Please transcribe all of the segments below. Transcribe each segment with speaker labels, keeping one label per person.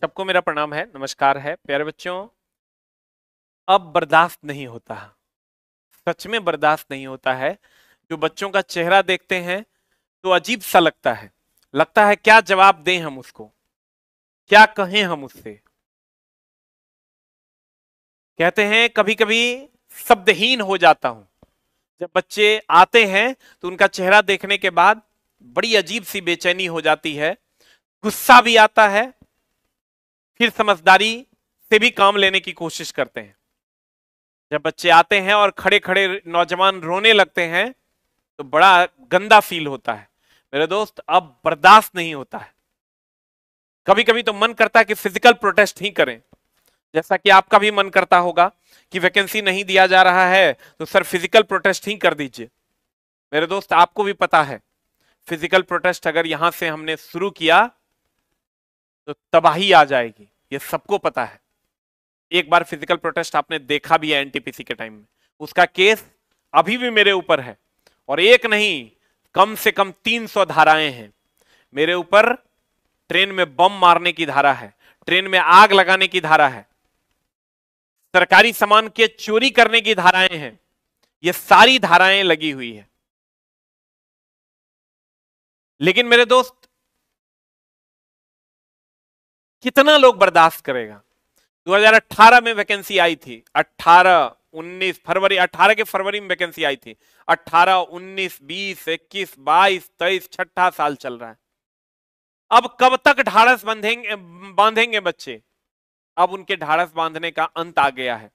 Speaker 1: सबको मेरा प्रणाम है, नमस्कार है प्यारे बच्चों। अब बर्दाश्त नहीं होता, सच में बर्दाश्त नहीं होता है। जो बच्चों का चेहरा देखते हैं तो अजीब सा लगता है क्या जवाब दें हम उसको, क्या कहें हम उससे। कहते हैं कभी कभी शब्दहीन हो जाता हूं। जब बच्चे आते हैं तो उनका चेहरा देखने के बाद बड़ी अजीब सी बेचैनी हो जाती है, गुस्सा भी आता है, फिर समझदारी से भी काम लेने की कोशिश करते हैं। जब बच्चे आते हैं और खड़े खड़े नौजवान रोने लगते हैं तो बड़ा गंदा फील होता है मेरे दोस्त। अब बर्दाश्त नहीं होता है। कभी कभी तो मन करता है कि फिजिकल प्रोटेस्ट ही करें, जैसा कि आपका भी मन करता होगा कि वैकेंसी नहीं दिया जा रहा है तो सर फिजिकल प्रोटेस्ट ही कर दीजिए। मेरे दोस्त आपको भी पता है, फिजिकल प्रोटेस्ट अगर यहां से हमने शुरू किया तो तबाही आ जाएगी, ये सबको पता है। एक बार फिजिकल प्रोटेस्ट आपने देखा भी है एनटीपीसी के टाइम में, उसका केस अभी भी मेरे ऊपर है। और एक नहीं, कम से कम 300 धाराएं हैं मेरे ऊपर। ट्रेन में बम मारने की धारा है, ट्रेन में आग लगाने की धारा है, सरकारी सामान के चोरी करने की धाराएं हैं। ये सारी धाराएं लगी हुई है। लेकिन मेरे दोस्त कितना लोग बर्दाश्त करेगा। 2018 में वैकेंसी आई थी, 18 19 फरवरी, 18 के फरवरी में वैकेंसी आई थी। 18 19 20 21 22 23 छठा साल चल रहा है। अब कब तक ढाढ़स बांधेंगे बच्चे। अब उनके ढाढ़स बांधने का अंत आ गया है।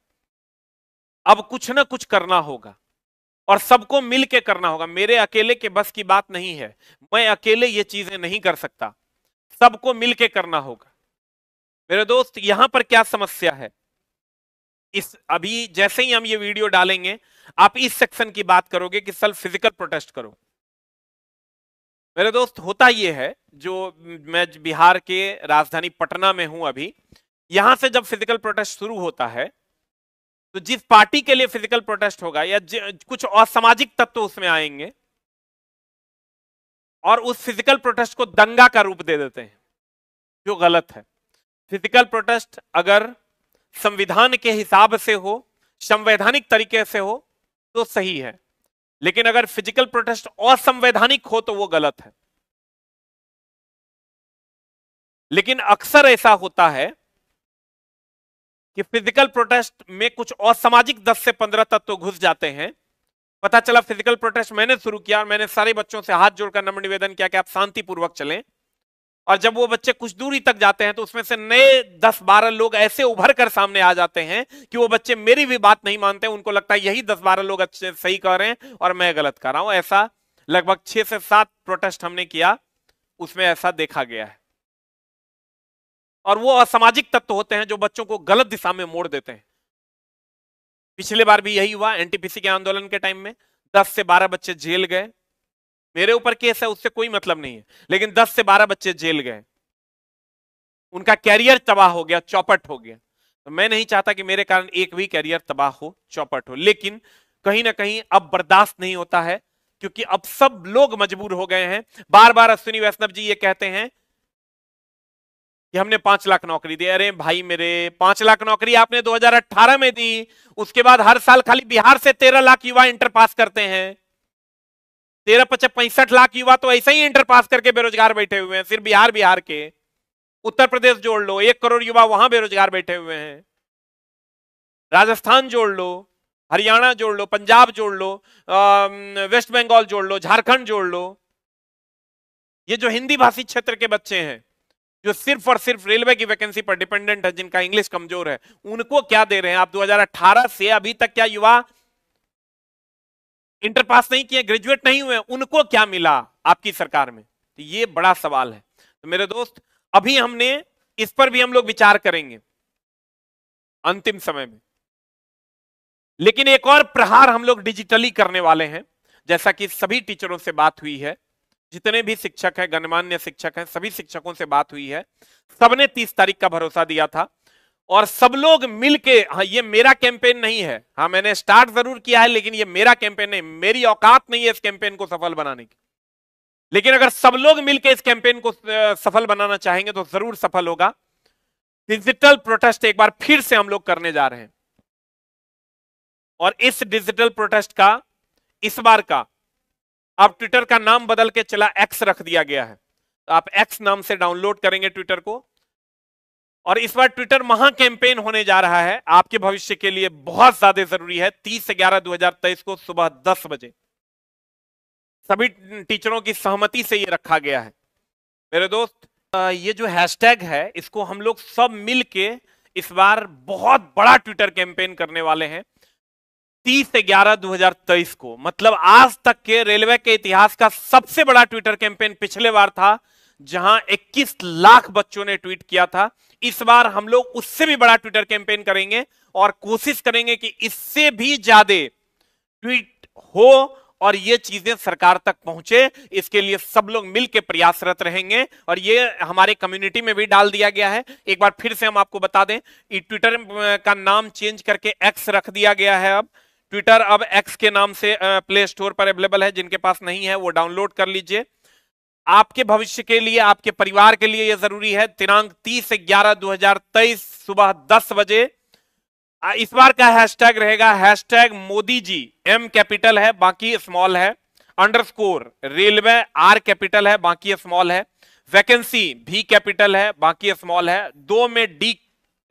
Speaker 1: अब कुछ ना कुछ करना होगा और सबको मिलके करना होगा। मेरे अकेले के बस की बात नहीं है, मैं अकेले ये चीजें नहीं कर सकता, सबको मिलके करना होगा। मेरे दोस्त यहां पर क्या समस्या है, इस अभी जैसे ही हम ये वीडियो डालेंगे आप इस सेक्शन की बात करोगे कि सर फिजिकल प्रोटेस्ट करो। मेरे दोस्त होता ये है, जो मैं बिहार के राजधानी पटना में हूं अभी, यहां से जब फिजिकल प्रोटेस्ट शुरू होता है तो जिस पार्टी के लिए फिजिकल प्रोटेस्ट होगा या कुछ असामाजिक तत्व उसमें आएंगे और उस फिजिकल प्रोटेस्ट को दंगा का रूप दे देते हैं, जो गलत है। फिजिकल प्रोटेस्ट अगर संविधान के हिसाब से हो, संवैधानिक तरीके से हो तो सही है, लेकिन अगर फिजिकल प्रोटेस्ट असंवैधानिक हो तो वो गलत है। लेकिन अक्सर ऐसा होता है कि फिजिकल प्रोटेस्ट में कुछ असामाजिक 10 से 15 तत्व घुस जाते हैं। पता चला फिजिकल प्रोटेस्ट मैंने शुरू किया और मैंने सारे बच्चों से हाथ जोड़कर नम्र निवेदन किया कि आप शांतिपूर्वक चलें, और जब वो बच्चे कुछ दूरी तक जाते हैं तो उसमें से नए 10-12 लोग ऐसे उभर कर सामने आ जाते हैं कि वो बच्चे मेरी भी बात नहीं मानते। उनको लगता है यही 10-12 लोग अच्छे सही कह रहे हैं और मैं गलत कर रहा हूं। ऐसा लगभग 6 से 7 प्रोटेस्ट हमने किया, उसमें ऐसा देखा गया है। और वो असामाजिक तत्व होते हैं जो बच्चों को गलत दिशा में मोड़ देते हैं। पिछले बार भी यही हुआ, एनटीपीसी के आंदोलन के टाइम में 10 से 12 बच्चे जेल गए। मेरे ऊपर केस है, उससे कोई मतलब नहीं है, लेकिन 10 से 12 बच्चे जेल गए, उनका कैरियर तबाह हो गया, चौपट हो गया। तो मैं नहीं चाहता कि मेरे कारण एक भी कैरियर तबाह हो, चौपट हो। लेकिन कहीं ना कहीं अब बर्दाश्त नहीं होता है, क्योंकि अब सब लोग मजबूर हो गए हैं। बार बार अश्विनी वैष्णव जी ये कहते हैं कि हमने 5 लाख नौकरी दी। अरे भाई मेरे, 5 लाख नौकरी आपने 2018 में दी, उसके बाद हर साल खाली बिहार से 13 लाख युवा इंटर पास करते हैं। 65 लाख युवा तो ऐसे ही इंटर पास करके बेरोजगार बैठे हुए हैं। सिर्फ बिहार के, उत्तर प्रदेश जोड़ लो, 1 करोड़ युवा वहां बेरोजगार बैठे हुए हैं। राजस्थान जोड़ लो, हरियाणा जोड़ लो, पंजाब जोड़ लो, वेस्ट बंगाल जोड़ लो, झारखंड जोड़ लो। ये जो हिंदी भाषी क्षेत्र के बच्चे हैं जो सिर्फ और सिर्फ रेलवे की वैकेंसी पर डिपेंडेंट है, जिनका इंग्लिश कमजोर है, उनको क्या दे रहे हैं आप? 2018 से अभी तक क्या युवा इंटर पास नहीं किए, ग्रेजुएट नहीं हुए, उनको क्या मिला आपकी सरकार में? तो ये बड़ा सवाल है। तो मेरे दोस्त अभी हमने इस पर भी हम लोग विचार करेंगे अंतिम समय में। लेकिन एक और प्रहार हम लोग डिजिटली करने वाले हैं, जैसा कि सभी टीचरों से बात हुई है, जितने भी शिक्षक हैं, गणमान्य शिक्षक हैं, सभी शिक्षकों से बात हुई है। सबने 30 तारीख का भरोसा दिया था और सब लोग मिलके, हाँ ये मेरा कैंपेन नहीं है, हाँ मैंने स्टार्ट जरूर किया है, लेकिन ये मेरा कैंपेन नहीं, मेरी औकात नहीं है इस कैंपेन को सफल बनाने की। लेकिन अगर सब लोग मिलकर इस कैंपेन को सफल बनाना चाहेंगे तो जरूर सफल होगा। डिजिटल प्रोटेस्ट एक बार फिर से हम लोग करने जा रहे हैं और इस डिजिटल प्रोटेस्ट का इस बार का अब ट्विटर का नाम बदल के चला एक्स रख दिया गया है, तो आप एक्स नाम से डाउनलोड करेंगे ट्विटर को। और इस बार ट्विटर महा कैंपेन होने जा रहा है, आपके भविष्य के लिए बहुत ज्यादा जरूरी है। 30/11/2023 को सुबह 10 बजे सभी टीचरों की सहमति से ये रखा गया है। मेरे दोस्त, ये जो हैशटैग है इसको हम लोग सब मिलके इस बार बहुत बड़ा ट्विटर कैंपेन करने वाले हैं 30/11/2023 को। मतलब आज तक के रेलवे के इतिहास का सबसे बड़ा ट्विटर कैंपेन पिछले बार था जहां 21 लाख बच्चों ने ट्वीट किया था। इस बार हम लोग उससे भी बड़ा ट्विटर कैंपेन करेंगे और कोशिश करेंगे कि इससे भी ज्यादा ट्वीट हो और ये चीजें सरकार तक पहुंचे। इसके लिए सब लोग मिलकर प्रयासरत रहेंगे और ये हमारे कम्युनिटी में भी डाल दिया गया है। एक बार फिर से हम आपको बता दें, ट्विटर का नाम चेंज करके एक्स रख दिया गया है। अब ट्विटर अब एक्स के नाम से प्ले स्टोर पर अवेलेबल है, जिनके पास नहीं है वो डाउनलोड कर लीजिए। आपके भविष्य के लिए, आपके परिवार के लिए यह जरूरी है। दिनांक 30/11/2023 सुबह 10 बजे इस बार का हैशटैग रहेगा hashtag Modi ji, M capital है बाकी स्मॉल है, अंडरस्कोर रेलवे आर कैपिटल है बाकी स्मॉल है, वैकेंसी भी कैपिटल है बाकी स्मॉल है, 2 में डी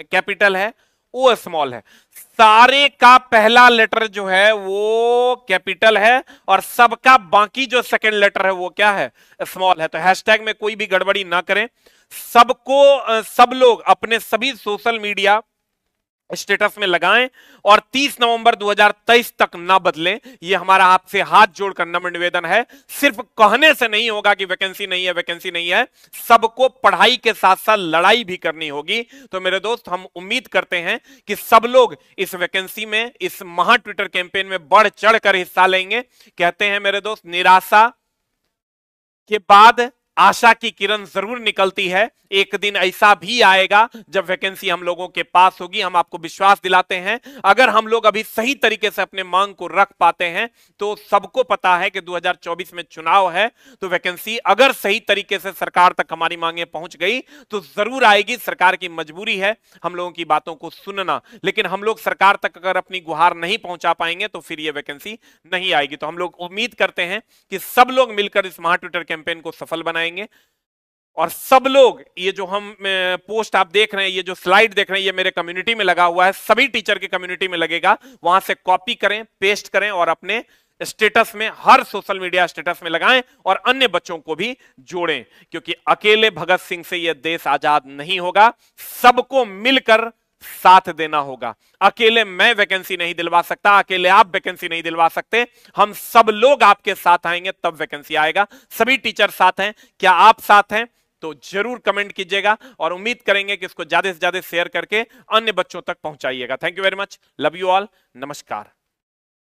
Speaker 1: कैपिटल है ओ स्मॉल है। सारे का पहला लेटर जो है वो कैपिटल है और सबका बाकी जो सेकंड लेटर है वो क्या है, स्मॉल है। तो हैशटैग में कोई भी गड़बड़ी ना करें। सबको सब लोग अपने सभी सोशल मीडिया स्टेटस में लगाएं और 30 नवंबर 2023 तक ना बदलें। ये हमारा आपसे हाथ जोड़कर नम्र निवेदन है। सिर्फ कहने से नहीं होगा कि वैकेंसी नहीं है, वैकेंसी नहीं है। सबको पढ़ाई के साथ साथ लड़ाई भी करनी होगी। तो मेरे दोस्त, हम उम्मीद करते हैं कि सब लोग इस वैकेंसी में, इस महा ट्विटर कैंपेन में बढ़ चढ़कर हिस्सा लेंगे। कहते हैं मेरे दोस्त, निराशा के बाद आशा की किरण जरूर निकलती है। एक दिन ऐसा भी आएगा जब वैकेंसी हम लोगों के पास होगी। हम आपको विश्वास दिलाते हैं, अगर हम लोग अभी सही तरीके से अपने मांग को रख पाते हैं तो सबको पता है कि 2024 में चुनाव है, तो वैकेंसी अगर सही तरीके से सरकार तक हमारी मांगे पहुंच गई तो जरूर आएगी। सरकार की मजबूरी है हम लोगों की बातों को सुनना, लेकिन हम लोग सरकार तक अगर अपनी गुहार नहीं पहुंचा पाएंगे तो फिर ये वैकेंसी नहीं आएगी। तो हम लोग उम्मीद करते हैं कि सब लोग मिलकर इस महा ट्विटर कैंपेन को सफल बनाएंगे और सब लोग, ये जो हम पोस्ट आप देख रहे हैं, ये जो स्लाइड देख रहे हैं, ये मेरे कम्युनिटी में लगा हुआ है, सभी टीचर की कम्युनिटी में लगेगा। वहां से कॉपी करें, पेस्ट करें और अपने स्टेटस में, हर सोशल मीडिया स्टेटस में लगाएं और अन्य बच्चों को भी जोड़ें, क्योंकि अकेले भगत सिंह से यह देश आजाद नहीं होगा। सबको मिलकर साथ देना होगा। अकेले मैं वैकेंसी नहीं दिलवा सकता, अकेले आप वैकेंसी नहीं दिलवा सकते। हम सब लोग आपके साथ आएंगे तब वैकेंसी आएगा। सभी टीचर साथ हैं, क्या आप साथ हैं? तो जरूर कमेंट कीजिएगा और उम्मीद करेंगे कि इसको ज्यादा से ज्यादा शेयर करके अन्य बच्चों तक पहुंचाइएगा। Thank you very much, love you all, नमस्कार।